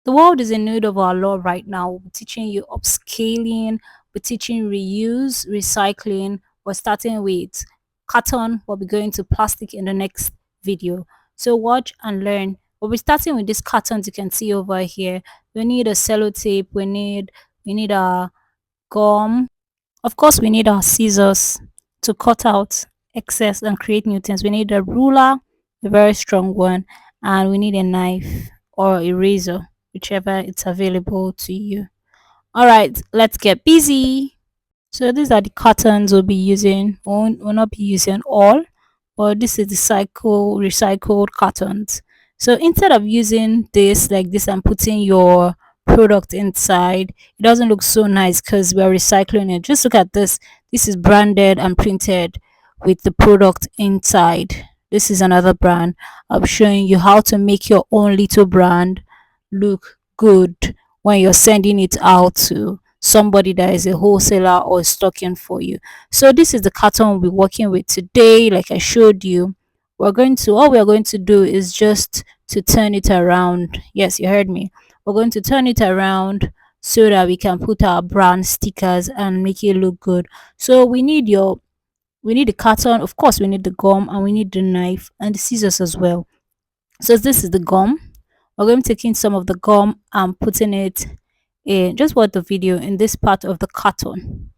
The world is in need of our law right now. We're teaching you upscaling, we're teaching reuse, recycling. We're starting with carton, we'll be going to plastic in the next video. So watch and learn. We'll be starting with these cartons you can see over here. We need a sellotape, we need a gum. Of course, we need our scissors to cut out excess and create new things. We need a ruler, a very strong one, and we need a knife or a razor, whichever it's available to you. All right, let's get busy. So these are the cartons we'll be using. We'll not be using all, but this is the recycled cartons. So instead of using this like this and putting your product inside, it doesn't look so nice because we're recycling it. Just look at this. This is branded and printed with the product inside. This is another brand. I'm showing you how to make your own little brand look good when you're sending it out to somebody that is a wholesaler or stocking for you. So this is the carton we'll be working with today. Like I showed you, all we are going to do is just to turn it around. Yes, you heard me. We're going to turn it around so that we can put our brand stickers and make it look good. So we need the carton, of course we need the gum, and we need the knife and the scissors as well. So this is the gum. We're going to take in some of the gum and putting it in, just watch the video, in this part of the carton,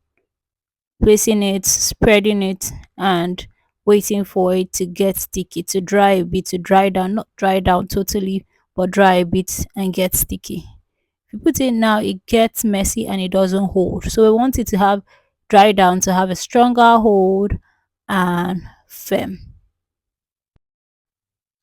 placing it, spreading it, and waiting for it to get sticky, to dry a bit, to dry down, not dry down totally, but dry a bit and get sticky. If you put it now, it gets messy and it doesn't hold. So we want it to have dry down to have a stronger hold and firm.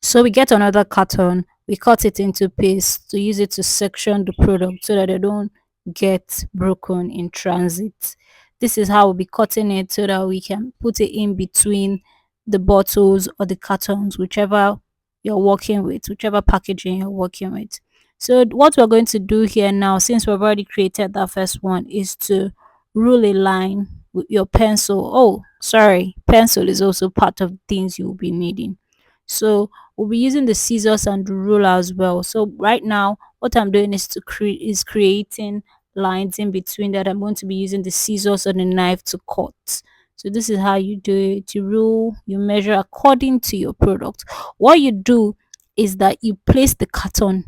So we get another carton, we cut it into pieces to use it to section the product so that they don't get broken in transit. This is how we'll be cutting it so that we can put it in between the bottles or the cartons, whichever you're working with, whichever packaging you're working with. So what we're going to do here now, since we've already created that first one, is to rule a line with your pencil. Oh, sorry, pencil is also part of things you'll be needing. So we'll be using the scissors and the ruler as well. So right now what I'm doing is creating lines in between that. I'm going to be using the scissors and the knife to cut. So this is how you do it. You rule, you measure according to your product. What you do is that you place the carton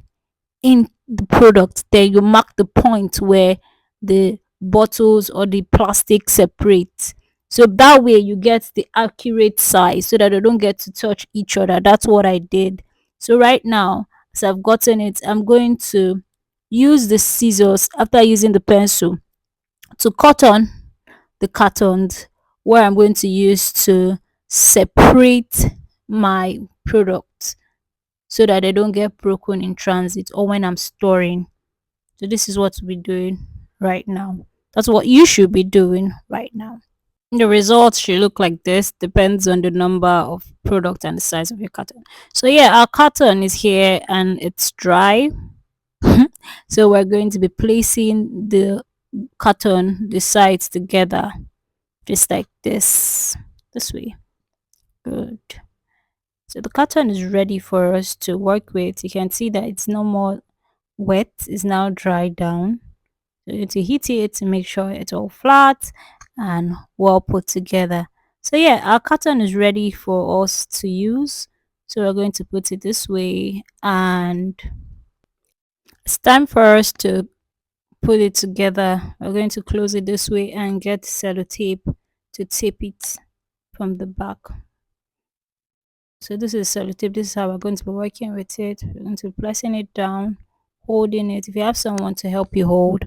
in the product, then you mark the point where the bottles or the plastic separate. So that way you get the accurate size so that they don't get to touch each other. That's what I did. So right now, as I've gotten it, I'm going to use the scissors after using the pencil to cut on the cartons where I'm going to use to separate my products so that they don't get broken in transit or when I'm storing. So this is what we're doing right now. That's what you should be doing right now. The results should look like this, depends on the number of product and the size of your carton. So yeah, our carton is here and it's dry. So we're going to be placing the carton, the sides together, just like this way. Good. So the carton is ready for us to work with. You can see that it's no more wet, it's now dried down. So you need to heat it to make sure it's all flat and well put together. So yeah, our carton is ready for us to use. So we're going to put it this way, and it's time for us to put it together. We're going to close it this way and get sellotape to tape it from the back. So this is sellotape. This is how we're going to be working with it. We're going to be pressing it down, holding it. If you have someone to help you hold,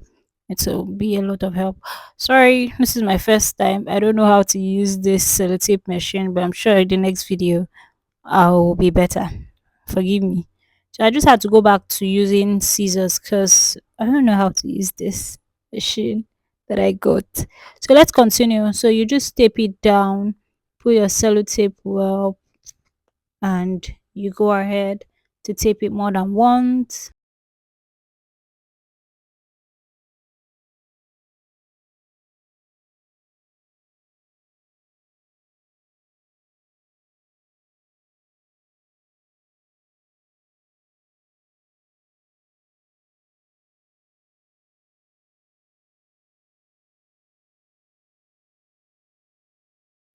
it will be a lot of help. Sorry, this is my first time. I don't know how to use this sellotape machine, but I'm sure in the next video I'll be better. Forgive me. So I just had to go back to using scissors because I don't know how to use this machine that I got. So let's continue. So you just tape it down, put your sellotape well, and you go ahead to tape it more than once.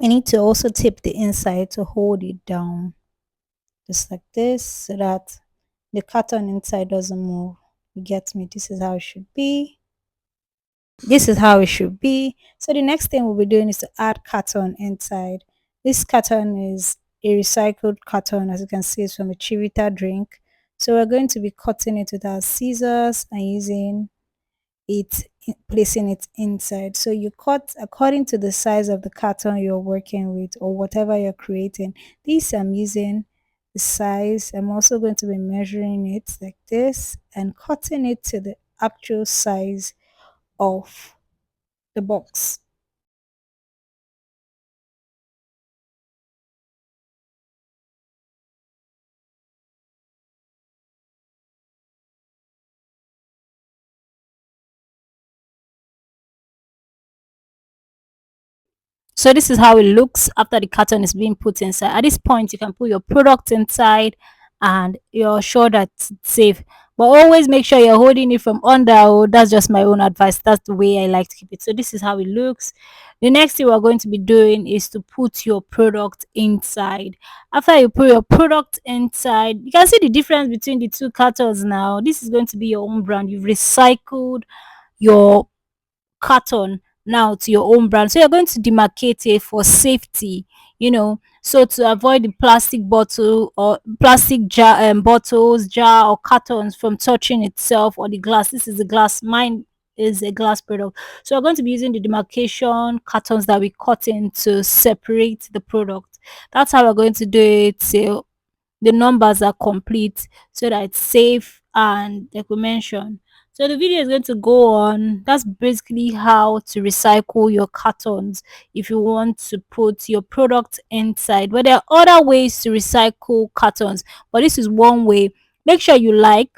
We need to also tape the inside to hold it down, just like this, so that the carton inside doesn't move. You get me? This is how it should be. This is how it should be. So the next thing we'll be doing is to add carton inside. This carton is a recycled carton, as you can see, it's from a Chivita drink. So we're going to be cutting it with our scissors and using placing it inside. So you cut according to the size of the carton you're working with or whatever you're creating. This I'm using the size. I'm also going to be measuring it like this and cutting it to the actual size of the box. So this is how it looks after the carton is being put inside. At this point, you can put your product inside and you're sure that it's safe. But always make sure you're holding it from under. Oh, that's just my own advice. That's the way I like to keep it. So this is how it looks. The next thing we're going to be doing is to put your product inside. After you put your product inside, you can see the difference between the two cartons now. This is going to be your own brand. You've recycled your carton now to your own brand. So you're going to demarcate it for safety, so to avoid the plastic bottle or plastic jar bottles, jar or cartons from touching itself or the glass. This is the glass. Mine is a glass product. So we're going to be using the demarcation cartons that we cut in to separate the product. That's how we're going to do it till the numbers are complete so that it's safe and like we mentioned. So the video is going to go on. That's basically how to recycle your cartons if you want to put your product inside. But there are other ways to recycle cartons, but this is one way. Make sure you like,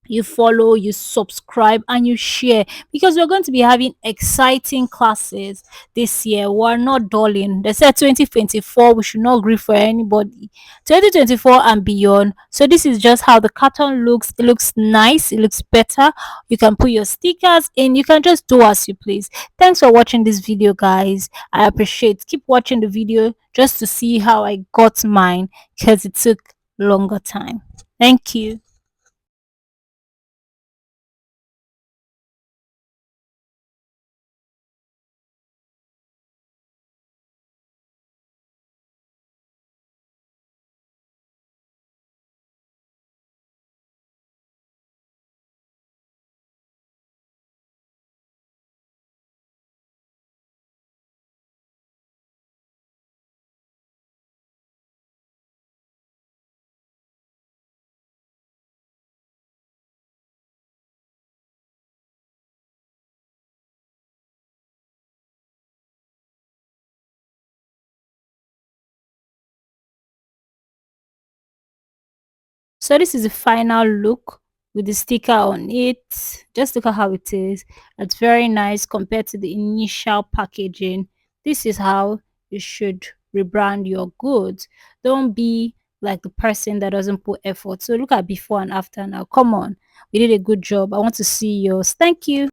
you follow, you subscribe, and you share because we're going to be having exciting classes this year. We're not dulling. They said 2024, we should not grieve for anybody. 2024 and beyond. So, this is just how the carton looks. It looks nice, it looks better. You can put your stickers in, you can just do as you please. Thanks for watching this video, guys. I appreciate. Keep watching the video just to see how I got mine because it took longer time. Thank you. So this is the final look with the sticker on it. Just look at how it is. It's very nice compared to the initial packaging. This is how you should rebrand your goods. Don't be like the person that doesn't put effort. So look at before and after now. Come on. We did a good job. I want to see yours. Thank you.